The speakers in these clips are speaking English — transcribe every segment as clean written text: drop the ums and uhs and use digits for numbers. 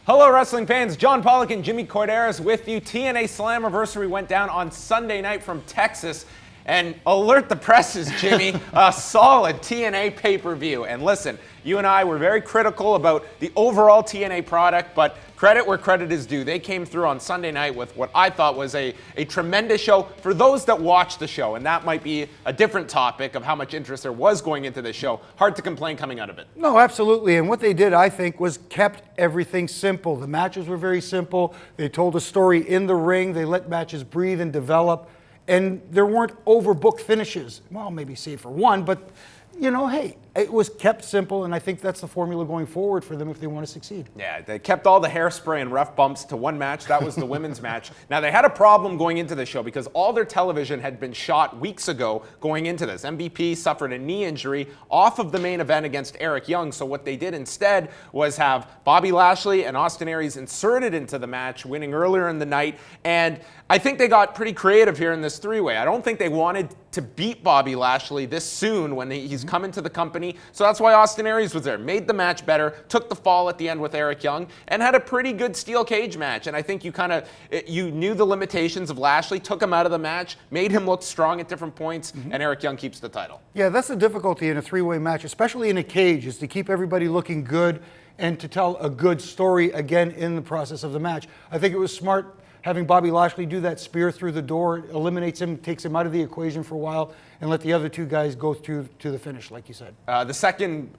Hello, wrestling fans. John Pollock and Jimmy Corderas with you. TNA Slammiversary went down on Sunday night from Texas. And alert the presses, Jimmy, a solid TNA pay-per-view. And listen, you and I were very critical about the overall TNA product, but credit where credit is due. They came through on Sunday night with what I thought was a tremendous show for those that watched the show. And that might be a different topic of how much interest there was going into this show. Hard to complain coming out of it. No, absolutely. And what they did, I think, was kept everything simple. The matches were very simple. They told a story in the ring. They let matches breathe and develop. And there weren't overbooked finishes. Well, maybe save for one, but you know, hey, it was kept simple, and I think that's the formula going forward for them if they want to succeed. Yeah, they kept all the hairspray and rough bumps to one match. That was the women's match. Now, they had a problem going into the show because all their television had been shot weeks ago going into this. MVP suffered a knee injury off of the main event against Eric Young, so what they did instead was have Bobby Lashley and Austin Aries inserted into the match, winning earlier in the night, and I think they got pretty creative here in this three-way. I don't think they wanted to beat Bobby Lashley this soon when he's coming to the company. So that's why Austin Aries was there. Made the match better, took the fall at the end with Eric Young, and had a pretty good steel cage match. And I think you knew the limitations of Lashley, took him out of the match, made him look strong at different points, and Eric Young keeps the title. Yeah, that's the difficulty in a three-way match, especially in a cage, is to keep everybody looking good and to tell a good story again in the process of the match. I think it was smart having Bobby Lashley do that spear through the door, eliminates him, takes him out of the equation for a while, and let the other two guys go through to the finish, like you said. The second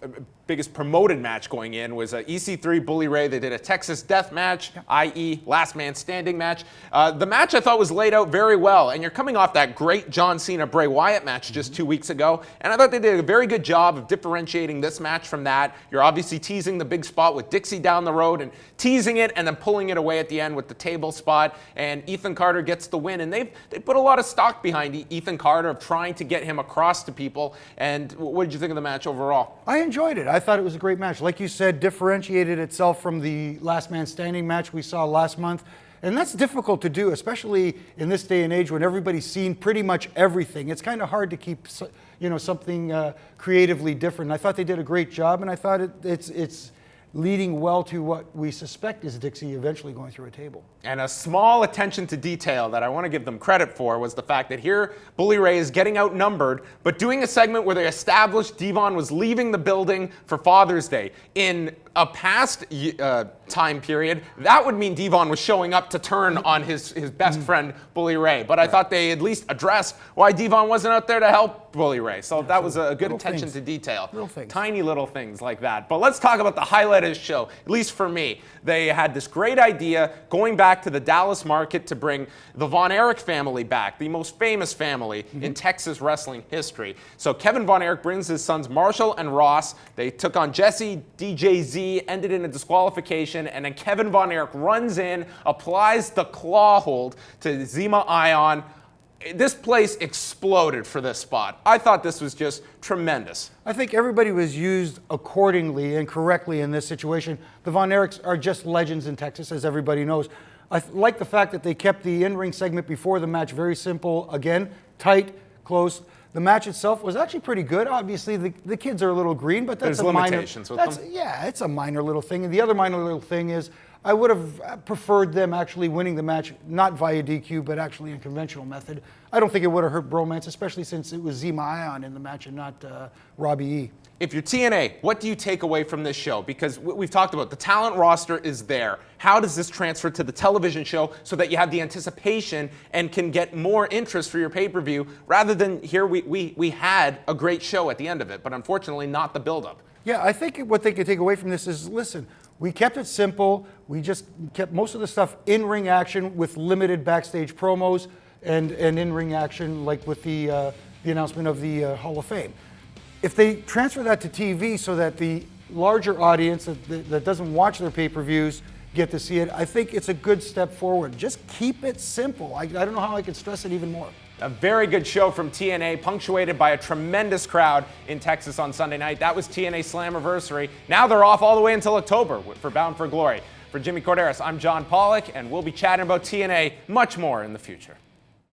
biggest promoted match going in was EC3 Bully Ray. They did a Texas death match, i.e. last man standing match. The match I thought was laid out very well, and you're coming off that great John Cena-Bray Wyatt match just 2 weeks ago, and I thought they did a very good job of differentiating this match from that. You're obviously teasing the big spot with Dixie down the road and teasing it and then pulling it away at the end with the table spot, and Ethan Carter gets the win, and they put a lot of stock behind Ethan Carter of trying to get him across to people. And what did you think of the match overall? I enjoyed it. I thought it was a great match. Like you said, differentiated itself from the last man standing match we saw last month. And that's difficult to do, especially in this day and age when everybody's seen pretty much everything. It's kind of hard to keep, something creatively different. I thought they did a great job, and I thought it's leading well to what we suspect is Dixie eventually going through a table. And a small attention to detail that I want to give them credit for was the fact that here Bully Ray is getting outnumbered, but doing a segment where they established Devon was leaving the building for Father's Day. In a past time period, that would mean Devon was showing up to turn on his best friend, Bully Ray. But I thought they at least addressed why Devon wasn't out there to help Bully Ray. So that was a good attention to detail. Little things. Tiny little things like that. But let's talk about the highlight of the show, at least for me. They had this great idea going back to the Dallas market to bring the Von Erich family back, the most famous family in Texas wrestling history. So Kevin Von Erich brings his sons Marshall and Ross. They took on Jesse, DJZ, ended in a disqualification, and then Kevin Von Erich runs in, applies the claw hold to Zema Ion. This place exploded for this spot. I thought this was just tremendous. I think everybody was used accordingly and correctly in this situation. The Von Erichs are just legends in Texas, as everybody knows. I like the fact that they kept the in-ring segment before the match very simple. Again, tight, close. The match itself was actually pretty good. Obviously, the kids are a little green, but that's There's limitations with them. Yeah, it's a minor little thing. And the other minor little thing is I would have preferred them actually winning the match, not via DQ, but actually in conventional method. I don't think it would have hurt bromance, especially since it was Zema Ion in the match and not Robbie E. If you're TNA, what do you take away from this show? Because we've talked about the talent roster is there. How does this transfer to the television show so that you have the anticipation and can get more interest for your pay-per-view rather than here we had a great show at the end of it, but unfortunately not the build-up? Yeah, I think what they can take away from this is, listen, we kept it simple. We just kept most of the stuff in-ring action with limited backstage promos and in-ring action like with the announcement of the Hall of Fame. If they transfer that to TV so that the larger audience that doesn't watch their pay-per-views get to see it, I think it's a good step forward. Just keep it simple. I don't know how I can stress it even more. A very good show from TNA, punctuated by a tremendous crowd in Texas on Sunday night. That was TNA Slammiversary. Now they're off all the way until October for Bound for Glory. For Jimmy Corderas, I'm John Pollock, and we'll be chatting about TNA much more in the future.